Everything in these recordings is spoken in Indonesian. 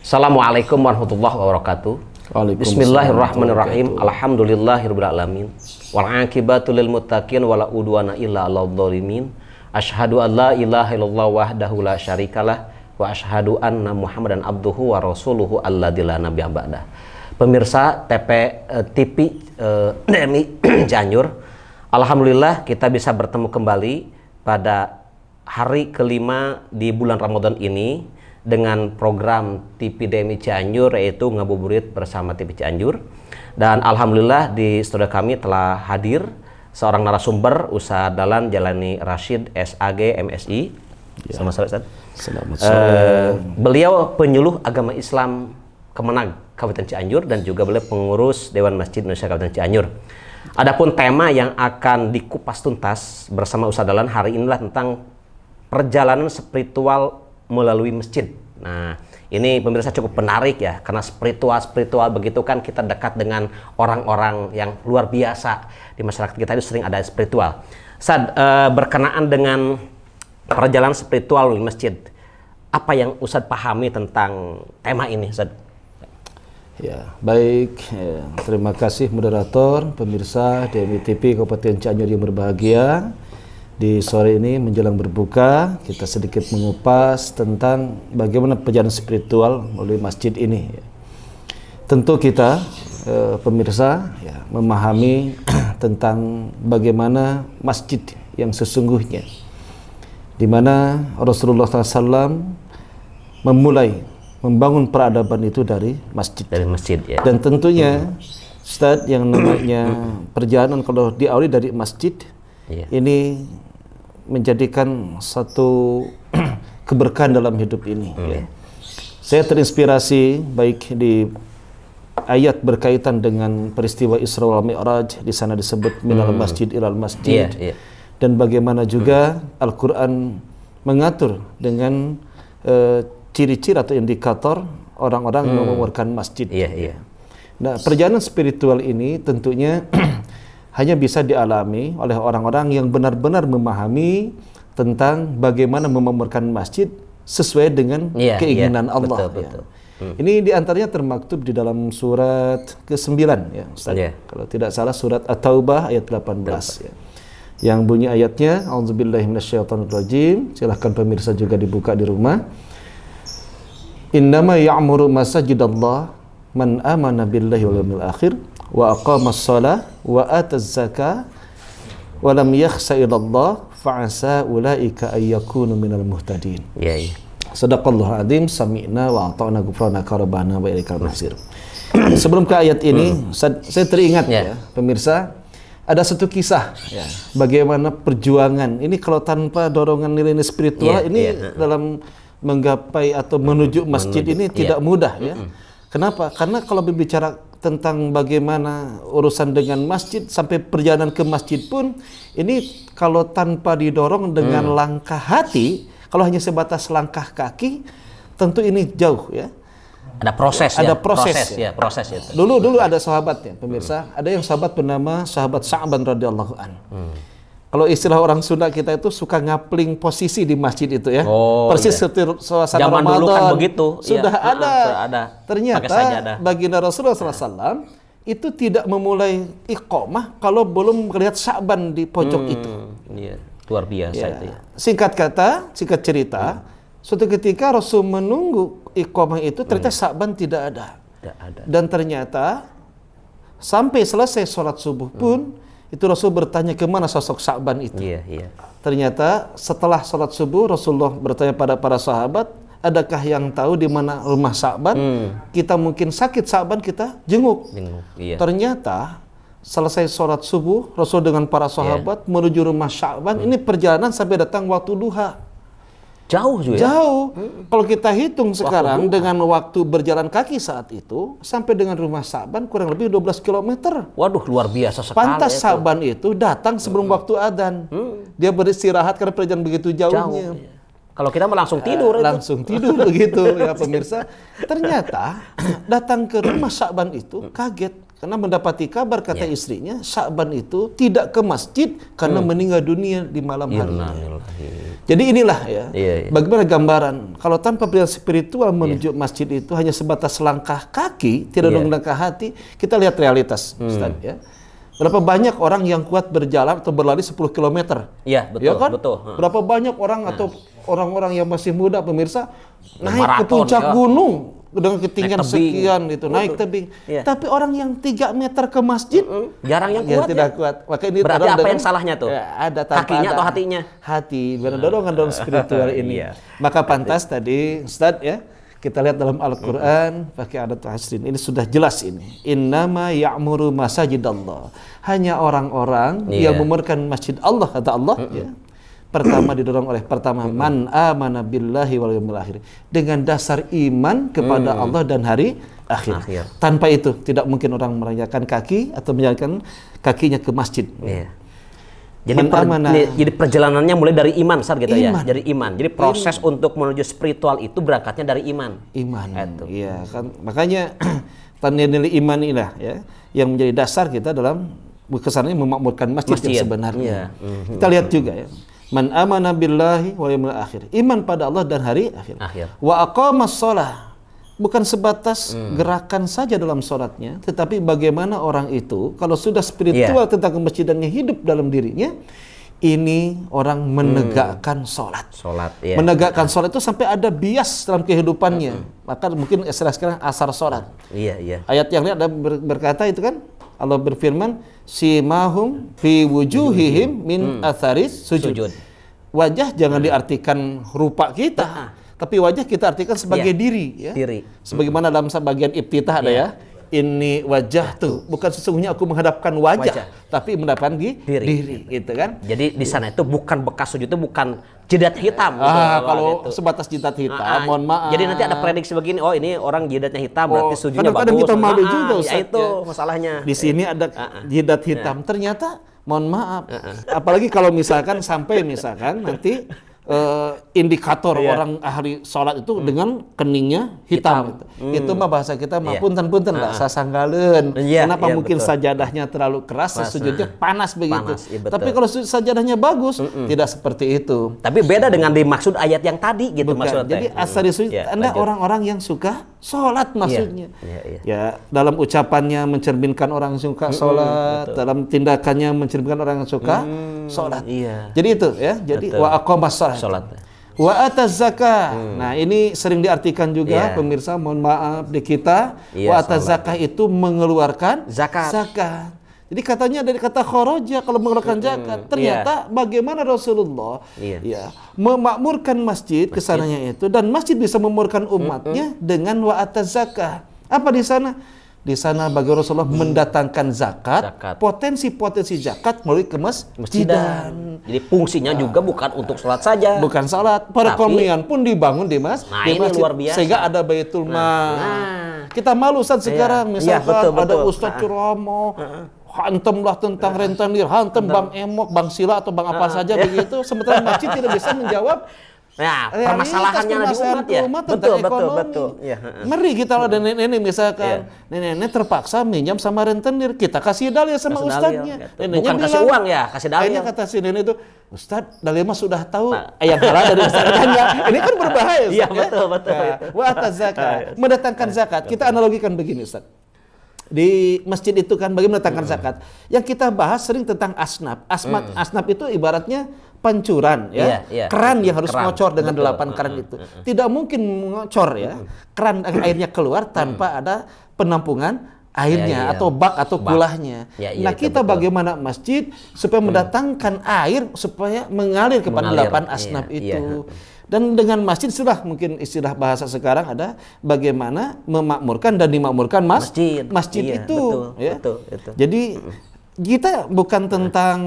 Assalamualaikum warahmatullahi wabarakatuh. Bismillahirrahmanirrahim. Alhamdulillahirabbil alamin. Wal aqibatu lil muttaqin wala udwana illa 'alal dzalimin. Asyhadu an la ilaha illallah wahdahu la syarikalah wa asyhadu anna Muhammadan abduhu wa rasuluhu alladzi la nabiyya ba'dah. Pemirsa TV DMI Cianjur, alhamdulillah kita bisa bertemu kembali pada hari kelima di bulan Ramadan ini dengan program TV DMI Cianjur, yaitu Ngabuburit bersama TV Cianjur. Dan alhamdulillah di studio kami telah hadir seorang narasumber Ustadz Dahlan Jalani Rasyid SAG MSI. Ya. Selamat sore. Beliau penyuluh agama Islam Kemenag Kabupaten Cianjur dan juga beliau pengurus Dewan Masjid Indonesia Kabupaten Cianjur. Adapun tema yang akan dikupas tuntas bersama Ustadz Dahlan hari inilah tentang perjalanan spiritual melalui masjid. Nah, ini pemirsa cukup menarik ya, karena spiritual begitu kan kita dekat dengan orang-orang yang luar biasa di masyarakat kita, itu sering ada spiritual. Ustadz, berkenaan dengan perjalanan spiritual di masjid, apa yang Ustadz pahami tentang tema ini, Ustadz? Ya, baik. Terima kasih moderator, pemirsa DMI TV Kabupaten Cianjur yang berbahagia. Di sore ini menjelang berbuka, kita sedikit mengupas tentang bagaimana perjalanan spiritual melalui masjid ini. Tentu kita, pemirsa, ya, memahami tentang bagaimana masjid yang sesungguhnya, di mana Rasulullah SAW membangun peradaban itu dari masjid. Dari masjid, ya. Dan tentunya, Ustadz, yang namanya perjalanan kalau diawali dari masjid, ini menjadikan satu keberkahan dalam hidup ini. Ya. Saya terinspirasi baik di ayat berkaitan dengan peristiwa Isra wal Mi'raj, di sana disebut minal masjid ilal masjid. Dan bagaimana juga Al-Quran mengatur dengan ciri-ciri atau indikator orang-orang yang memurkan masjid. Nah, perjalanan spiritual ini tentunya hanya bisa dialami oleh orang-orang yang benar-benar memahami tentang bagaimana memamurkan masjid sesuai dengan keinginan Allah. Betul. Ini diantaranya termaktub di dalam surat ke-9 ya, Ustaz. Kalau tidak salah surat At-Taubah ayat 18 ya. Yang bunyi ayatnya, A'udzubillahi minasyaitonirrajim. Silahkan pemirsa juga dibuka di rumah. Innama ya'muru masajidallah man amana billahi wal yawmil akhir wa aqamas shalah wa ataz zakah wa lam yakhsha illallah fa'asa ulaika ay yakunu minal muhtadin. Sadaqallahu azim, sami'na wa ata'na ghufranaka rabbana wa ilaikal masir. Sebelum ke ayat ini, saya teringat ya, pemirsa, ada satu kisah ya, bagaimana perjuangan ini kalau tanpa dorongan nilai-nilai spiritual ini dalam menggapai atau menuju masjid ini tidak mudah ya. Kenapa? Karena kalau berbicara tentang bagaimana urusan dengan masjid sampai perjalanan ke masjid pun ini kalau tanpa didorong dengan langkah hati, kalau hanya sebatas langkah kaki, tentu ini jauh ya. Ada proses, proses itu. Dulu ada sahabat ya, pemirsa, ada yang sahabat bernama sahabat Sa'ban radhiyallahu an. Kalau istilah orang Sunda kita itu suka ngapling posisi di masjid itu ya. Persis seperti suasana zaman Ramadan. Dulu kan begitu. Sudah ada. Ternyata baginda Rasulullah SAW itu tidak memulai iqamah kalau belum melihat Sa'ban di pojok itu. Luar biasa itu ya. Singkat cerita, suatu ketika Rasul menunggu iqamah itu, ternyata Sa'ban tidak ada. Dan ternyata sampai selesai sholat subuh pun itu Rasul bertanya kemana sosok Sa'ban itu. Ternyata setelah sholat subuh Rasulullah bertanya pada para sahabat, adakah yang tahu di mana rumah Sa'ban? Kita mungkin sakit Sa'ban, kita jenguk. Ternyata selesai sholat subuh Rasul dengan para sahabat menuju rumah Sa'ban. Ini perjalanan sampai datang waktu duha. Jauh juga. Jauh. Kalau kita hitung sekarang dengan waktu berjalan kaki saat itu sampai dengan rumah Sa'ban kurang lebih 12 km. Waduh, luar biasa sekali. Pantas Sa'ban itu datang sebelum waktu adzan. Dia beristirahat karena perjalanan begitu jauhnya. Kalau kita langsung tidur. Langsung tidur begitu ya pemirsa. Ternyata datang ke rumah Sa'ban itu kaget karena mendapati kabar kata istrinya Sya'ban itu tidak ke masjid karena meninggal dunia di malam hari. Jadi inilah ya, bagaimana gambaran kalau tanpa perjalanan spiritual menuju masjid itu hanya sebatas langkah kaki, tidak langkah hati. Kita lihat realitas, Ustaz ya. Berapa banyak orang yang kuat berjalan atau berlari 10 km? Iya, betul, ya kan? Betul. Berapa banyak orang atau orang-orang yang masih muda pemirsa naik ke puncak gunung dengan ketinggian sekian itu, naik tebing. Tapi orang yang 3 meter ke masjid jarang yang kuat. Tidak kuat. Maka ini berarti apa yang salahnya tuh? Ada kakinya atau hatinya? Hati. Benar, dorongan spiritual ini. Maka pantas tadi Ustaz ya, kita lihat dalam Al-Quran pakai adat hasrin ini sudah jelas ini. Innama ya'muru masajidallah. Hanya orang-orang yang memurkan masjid Allah, kata Allah ya. Pertama didorong oleh man amana billahi wal yawmil akhir, dengan dasar iman kepada Allah dan hari akhir. Tanpa itu tidak mungkin orang merayakan kaki atau menjalankan kakinya ke masjid. Jadi perjalanannya mulai dari iman, Ustaz, gitu ya. Dari iman. Jadi proses untuk menuju spiritual itu berangkatnya dari iman. Iya kan. Makanya nilai iman inilah ya yang menjadi dasar kita dalam kesannya memakmurkan masjid. Yang sebenarnya. Kita lihat juga ya. Man amana billahi wal yawmil akhir. Iman pada Allah dan hari akhir. Wa aqamas shalah. Bukan sebatas gerakan saja dalam sholatnya, tetapi bagaimana orang itu kalau sudah spiritual tentang kemasjidannya hidup dalam dirinya, ini orang menegakkan sholat. Menegakkan sholat itu sampai ada bias dalam kehidupannya. Maka mungkin istilah sekarang asar sholat. Ayat yang lain ada berkata itu kan, Allah berfirman, simahum fi wujuhihim min atharis sujud. Wajah jangan diartikan rupa kita. Tapi wajah kita artikan sebagai diri, ya. Sebagaimana dalam bagian iftitah ada ya. Ini wajah tuh, bukan sesungguhnya aku menghadapkan wajah, tapi menghadapkan diri, gitu kan? Jadi di sana itu bukan bekas sujud, itu bukan jidat hitam. Kalau gitu. Sebatas jidat hitam, mohon maaf. Jadi nanti ada prediksi begini, oh ini orang jidatnya hitam, berarti sujudnya bagus. Kadang-kadang kita malu juga, Ustaz. Ya itu masalahnya. Di sini ada jidat hitam, ternyata mohon maaf. Apalagi kalau misalkan sampai nanti indikator orang ahli sholat itu dengan keningnya hitam. Itu mah bahasa kita mah punten-punten lah, sasanggaleun. Kenapa mungkin sajadahnya terlalu keras, sujudnya panas begitu. Tapi kalau sajadahnya bagus, tidak seperti itu. Tapi beda dengan dimaksud ayat yang tadi gitu maksudnya. Jadi asari sujud, Anda orang-orang yang suka sholat maksudnya. Ya, dalam ucapannya mencerminkan orang yang suka sholat, dalam tindakannya mencerminkan orang yang suka sholat. Jadi itu ya. Jadi wa aqamas sholat. Wa ataz zakah. Nah, ini sering diartikan juga pemirsa, mohon maaf di kita. Wa ataz zakah itu mengeluarkan zakat. Jadi katanya dari kata kharaja kalau mengeluarkan zakat. Ternyata bagaimana Rasulullah memakmurkan masjid kesananya itu, dan masjid bisa memakmurkan umatnya dengan wa ataz zakah. Apa di sana? Di sana bagi Rasulullah mendatangkan zakat, potensi-potensi zakat melalui masjidan. Jadi fungsinya juga bukan untuk sholat saja. Bukan sholat, perekonomian pun dibangun di masjid. Ini luar biasa. Sehingga ada Baitul Mal. Kita malu Ustaz sekarang, misalkan ada Ustaz ceramah, hantemlah tentang rentenir, hantem Bang Emok, Bang Sila atau Bang apa saja begitu. Sementara masjid tidak bisa menjawab permasalahannya di umat ya. Betul. Ngeri kita ada nenek-nenek misalkan, nenek-nenek terpaksa minjam sama rentenir, kita kasih dalil sama ustadznya. Bukan kasih uang ya, kasih dalil. Akhirnya kata si nenek itu, Ustadz, dalil mah sudah tahu yang halal dari ustadznya. Ini kan berbahaya, Ustadz. Iya, betul. Wa ataz zakat, mendatangkan zakat. Kita analogikan begini, Ustadz. Di masjid itu kan bagaimana mendatangkan zakat. Yang kita bahas sering tentang asnaf. Asnaf itu ibaratnya pancuran ya, keran yang harus ngocor dengan 8 keran itu. Tidak mungkin ngocor ya, keran airnya keluar tanpa ada penampungan airnya atau bak atau kulahnya. Nah kita bagaimana masjid supaya mendatangkan air supaya mengalir kepada 8 asnaf itu. Dan dengan masjid sudah mungkin istilah bahasa sekarang ada bagaimana memakmurkan dan dimakmurkan masjid itu. Betul. Jadi kita bukan tentang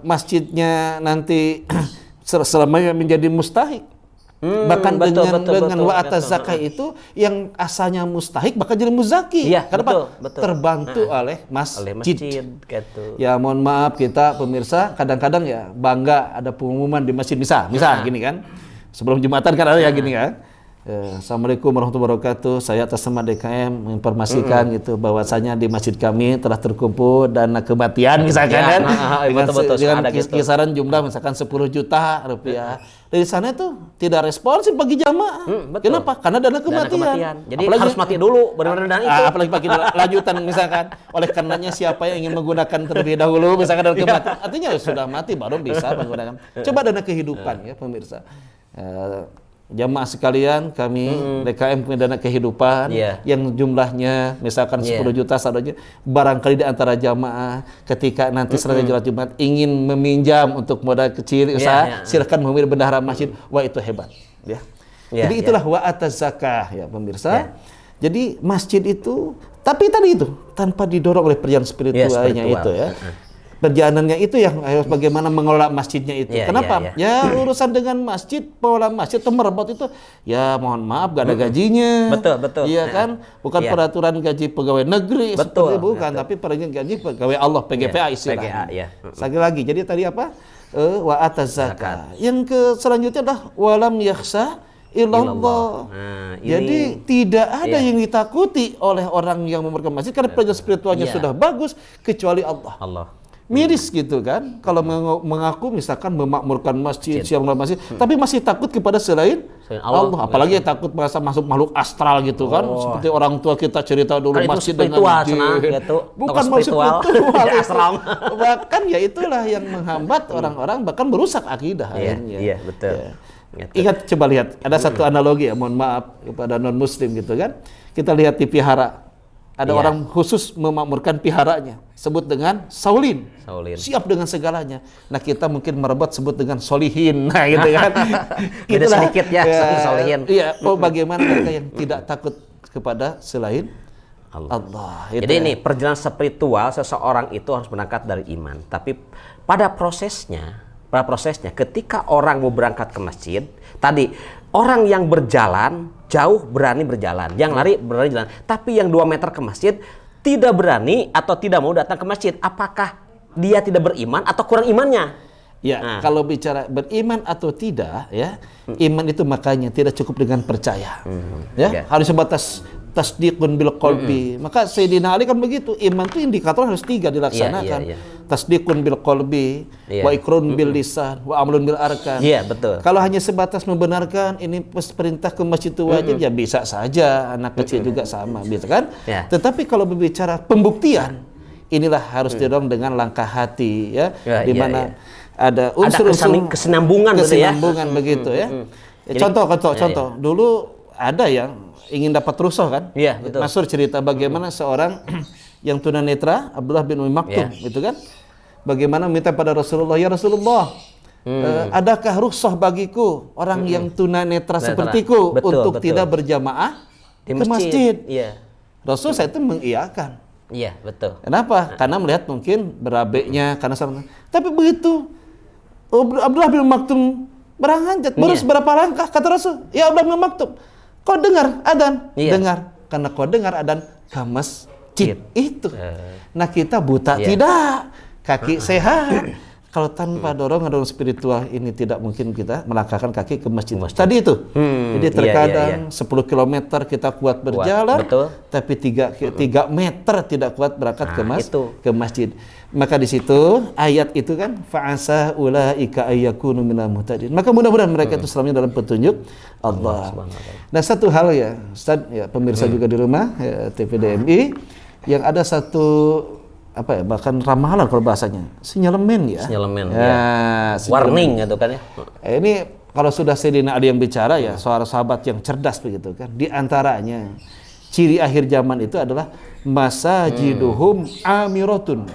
masjidnya nanti selamanya menjadi mustahik. Bahkan dengan wa ataz zakah itu yang asalnya mustahik bahkan jadi muzaki. Kenapa? Terbantu oleh masjid. Ya mohon maaf kita pemirsa kadang-kadang ya bangga ada pengumuman di masjid misal gini kan. Sebelum Jumatan kan ada ya gini kan. Assalamualaikum warahmatullahi wabarakatuh. Saya atas nama DKM menginformasikan gitu bahwasanya di masjid kami telah terkumpul dana kematian misalkan Ya, kan dengan gitu. kisaran jumlah misalkan 10 juta rupiah. Dari sana tuh tidak responsif bagi jamaah. Kenapa? Karena dana kematian. Jadi apalagi, harus mati dulu benar-benar dana itu. Apalagi pakai lanjutan misalkan. Oleh karenanya siapa yang ingin menggunakan terlebih dahulu misalkan dana kematian. Artinya sudah mati baru bisa menggunakan. Coba dana kehidupan ya pemirsa. Jamaah sekalian, kami DKM punya dana kehidupan yang jumlahnya misalkan 10 juta saja. Barangkali di antara jamaah ketika nanti selesai sholat Jumat ingin meminjam untuk modal kecil usaha, silakan mengambil bendahara masjid. Wah, itu hebat ya. Jadi itulah wa ataz zakah ya pemirsa. Jadi masjid itu, tapi tadi itu tanpa didorong oleh perjalanan spiritualnya itu ya. Perjalanannya itu yang harus bagaimana mengelola masjidnya itu. Kenapa? Ya urusan dengan masjid, pengelola masjid atau merebot itu, ya mohon maaf gak ada gajinya. Betul. Iya kan? Bukan peraturan gaji pegawai negeri seperti bukan, tapi peraturan gaji pegawai Allah, PGPA istilahnya. Sekali lagi, jadi tadi apa? Wa ataz zakah. Yang selanjutnya adalah walam yakhsha illallah. Jadi tidak ada yang ditakuti oleh orang yang memegang masjid karena perjalanan spiritualnya sudah bagus kecuali Allah. Miris gitu kan kalau mengaku misalkan memakmurkan masjid, siang masjid, tapi masih takut kepada selain Allah. Apalagi takut merasa masuk makhluk astral gitu kan, seperti orang tua kita cerita dulu kan masjid dengan jin. Bukan masuk spiritual, bahkan ya itulah yang menghambat orang-orang, bahkan merusak akidah akhirnya. Iya, betul. Ingat, coba lihat, ada satu analogi ya, mohon maaf kepada non muslim gitu kan. Kita lihat di pihara. Ada orang khusus memakmurkan piharanya, sebut dengan Saulin. Siap dengan segalanya. Nah, kita mungkin merebut sebut dengan Solihin. Nah, gitu kan. Beda sedikit ya, Solihin. Iya, bagaimana mereka yang tidak takut kepada selain Allah. Jadi ini perjalanan spiritual seseorang itu harus berangkat dari iman. Tapi pada prosesnya ketika orang mau berangkat ke masjid, tadi orang yang berjalan jauh berani berjalan, yang lari berani jalan. Tapi yang 2 meter ke masjid tidak berani atau tidak mau datang ke masjid. Apakah dia tidak beriman atau kurang imannya? Ya, kalau bicara beriman atau tidak, ya, iman itu makanya tidak cukup dengan percaya. Harus sebatas tasdiqun bil qalbi. Maka Sayyidina Ali kan begitu. Iman itu indikator harus 3 dilaksanakan. Tasdiqun bil qalbi, wa ikrun bil lisan, wa amlun bil arkan. Betul. Kalau hanya sebatas membenarkan ini perintah ke masjid itu wajib, ya bisa saja, anak kecil juga sama, bisa kan? Tetapi kalau berbicara pembuktian, inilah harus didorong dengan langkah hati, ya, di mana ada unsur-unsur kesinambungan begitu ya. Contoh. Dulu ada yang ingin dapat rusuh kan? Betul. Masyhur cerita bagaimana seorang yang tunanetra, Abdullah bin Umi Maktum, itu kan, bagaimana minta pada Rasulullah, ya Rasulullah, adakah rukhsah bagiku orang yang tunanetra sepertiku untuk tidak berjamaah ke masjid? Rasul saya itu mengiyakan. Betul. Kenapa? Karena melihat mungkin berabeknya, karena sama. Tapi begitu Abdullah bin Maktum berangkat, baru seberapa langkah kata Rasul, ya Abdullah bin Maktum, kau dengar adzan? Dengar. Karena kau dengar adzan ke masjid itu. Nah, kita buta tidak, kaki sehat. Kalau tanpa dorongan spiritual ini tidak mungkin kita melangkahkan kaki ke masjid. Tadi itu. Jadi terkadang 10 km kita kuat berjalan, tapi 3 meter tidak kuat berangkat ke masjid. Maka di situ ayat itu kan fa'asa ulaika ayyakunu minal muhtadin. Maka mudah-mudahan mereka itu selamanya dalam petunjuk Allah. Nah, satu hal ya, Ustaz, ya, pemirsa juga di rumah, ya, TVDMI, yang ada satu bahkan ramalan kalau bahasanya, sinyalemen ya. Warning gitu kan ya. Ini kalau sudah Sayyidina Ali yang bicara ya, seorang sahabat yang cerdas begitu kan. Di antaranya ciri akhir zaman itu adalah masajiduhum amiratun.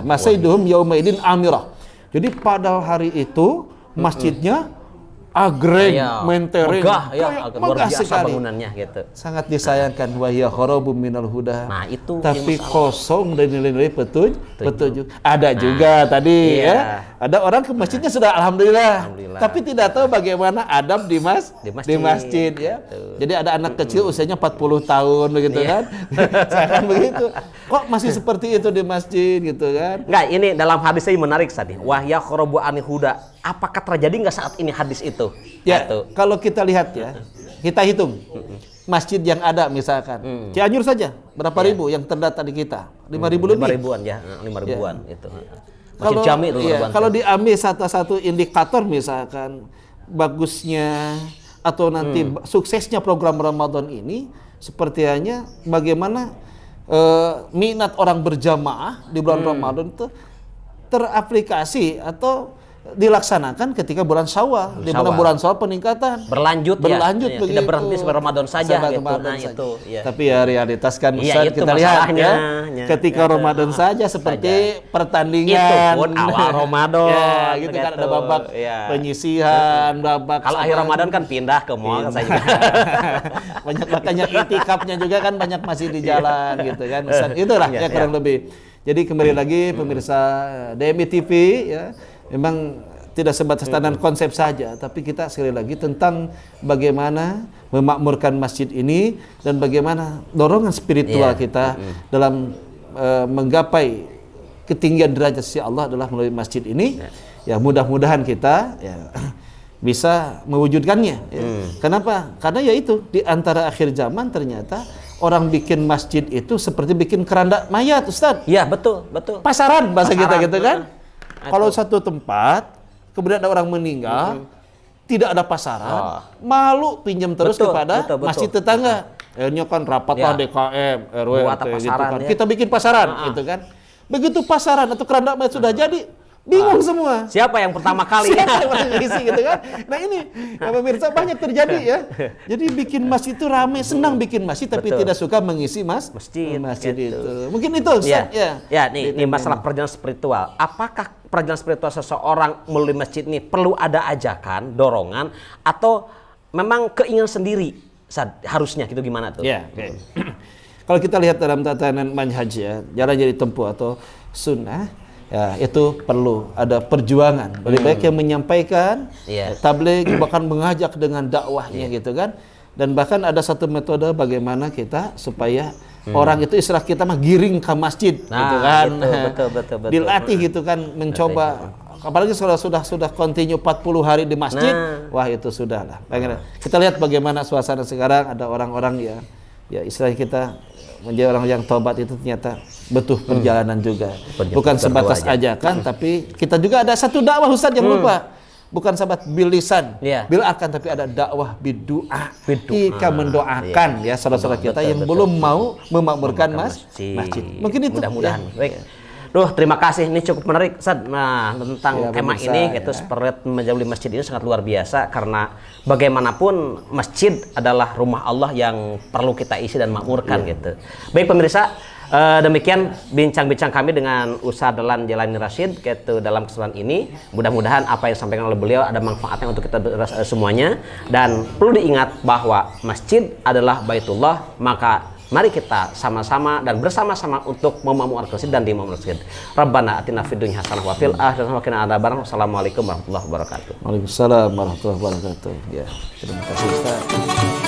Masajiduhum yaumaidin amirah. Jadi pada hari itu masjidnya agreng, mentereng, luar biasa bangunannya gitu. Sangat disayangkan, wahya kharabum minal huda. Nah, itu tapi kosong dari nilai-nilai petunjuk. Ada juga tadi ya. Ada orang ke masjidnya sudah alhamdulillah. Tapi tidak tahu bagaimana adab di masjid ya. Jadi ada anak kecil usianya 40 tahun begitu kan. Saya begitu. Kok masih seperti itu di masjid gitu kan? Enggak, ini dalam hadis ini menarik tadi. Wahya kharabu anil huda. apakah terjadi nggak saat ini hadis itu? Ya, kalau kita lihat ya, kita hitung masjid yang ada misalkan Cianjur saja berapa ribu yang terdata di kita? 5.000 lebih. 5 ribuan ya, 5 ribuan itu. Masjid Jami itu kalau diambil satu-satu indikator misalkan bagusnya atau nanti suksesnya program Ramadan ini sepertinya bagaimana minat orang berjamaah di bulan Ramadan itu teraplikasi atau dilaksanakan ketika bulan Syawal, di mana bulan Syawal peningkatan berlanjut ya, begitu. Tidak berhenti sampai Ramadan saja gitu. Nah, itu ya. Tapi ya realitas kan Ustaz, kita lihat ya, ketika Ramadan saja seperti pertandingan itu pun awal Ramadan ya, gitu kan ada babak penyisihan, babak kalau akhir Ramadan kan pindah ke mall saya juga. Banyak makanya itikafnya juga kan banyak masih di jalan gitu kan Ustaz. Itulah ya kurang lebih. Jadi kembali lagi pemirsa DMI TV ya, memang tidak sebatas tatanan konsep saja, tapi kita sekali lagi tentang bagaimana memakmurkan masjid ini dan bagaimana dorongan spiritual kita dalam menggapai ketinggian derajat si Allah adalah melalui masjid ini. Ya mudah-mudahan kita ya bisa mewujudkannya. Ya. Kenapa? Karena ya itu di antara akhir zaman ternyata orang bikin masjid itu seperti bikin keranda mayat, Ustaz. Iya betul, betul. Pasaran bahasa kita gitu kan. Kalau satu tempat, kemudian ada orang meninggal, tidak ada pasaran, malu pinjam terus kepada masjid tetangga. Akhirnya kan rapatlah DKM, RW, gitu kan. Kita bikin pasaran, gitu kan. Begitu pasaran atau keranda mayat sudah jadi, bingung semua. Siapa yang pertama kali? Siapa yang mengisi gitu kan? Nah ini, ya pemirsa banyak terjadi ya. Jadi bikin masjid itu ramai, senang bikin masjid, tapi tidak suka mengisi masjid gitu. Itu. Mungkin itu, Ustaz. Ya, nih masalah perjalanan spiritual. Apakah perjalanan spiritual seseorang melalui masjid ini perlu ada ajakan, dorongan, atau memang keinginan sendiri? Harusnya gitu gimana tuh? Ya, kalau kita lihat dalam tatanan manhaj ya, jalan jadi tempuh atau sunnah, ya itu perlu ada perjuangan. Lebih baik yang menyampaikan tabligh, bahkan mengajak dengan dakwahnya gitu kan. Dan bahkan ada satu metode bagaimana kita supaya orang itu istilah kita mah giring ke masjid gitu kan. Betul. Dilatih gitu kan, mencoba. Apalagi kalau sudah continue 40 hari di masjid, wah itu sudah lah. Kita lihat bagaimana suasana sekarang, ada orang-orang ya istilah kita menjadi orang yang tobat itu ternyata butuh perjalanan juga. Bukan sebatas ajakan, tapi kita juga ada satu dakwah Ustaz yang lupa. Bukan sahabat bil lisan, bil akan, tapi ada dakwah bidu'a. Kita mendoakan ya saudara-saudara kita yang belum mau memakmurkan masjid. Mungkin itu. Mudah-mudahan. Baik. Terima kasih, ini cukup menarik Ustaz. Nah, tentang tema ini itu spirit menjauhi masjid ini sangat luar biasa, karena bagaimanapun masjid adalah rumah Allah yang perlu kita isi dan makmurkan gitu. Baik pemirsa, demikian bincang-bincang kami dengan Ustaz Dahlan Jailani Rasyid gitu dalam kesempatan ini. Mudah-mudahan apa yang disampaikan oleh beliau ada manfaatnya untuk kita semuanya, dan perlu diingat bahwa masjid adalah Baitullah, maka mari kita sama-sama dan bersama-sama untuk memakmurkan masjid dan dimamurkan masjid. Rabbana atina fid dunya hasanah wa fil akhirati hasanah wa qina adzabannar. Wassalamualaikum warahmatullahi wabarakatuh. Waalaikumsalam warahmatullahi wabarakatuh. Ya, terima kasih Ustaz.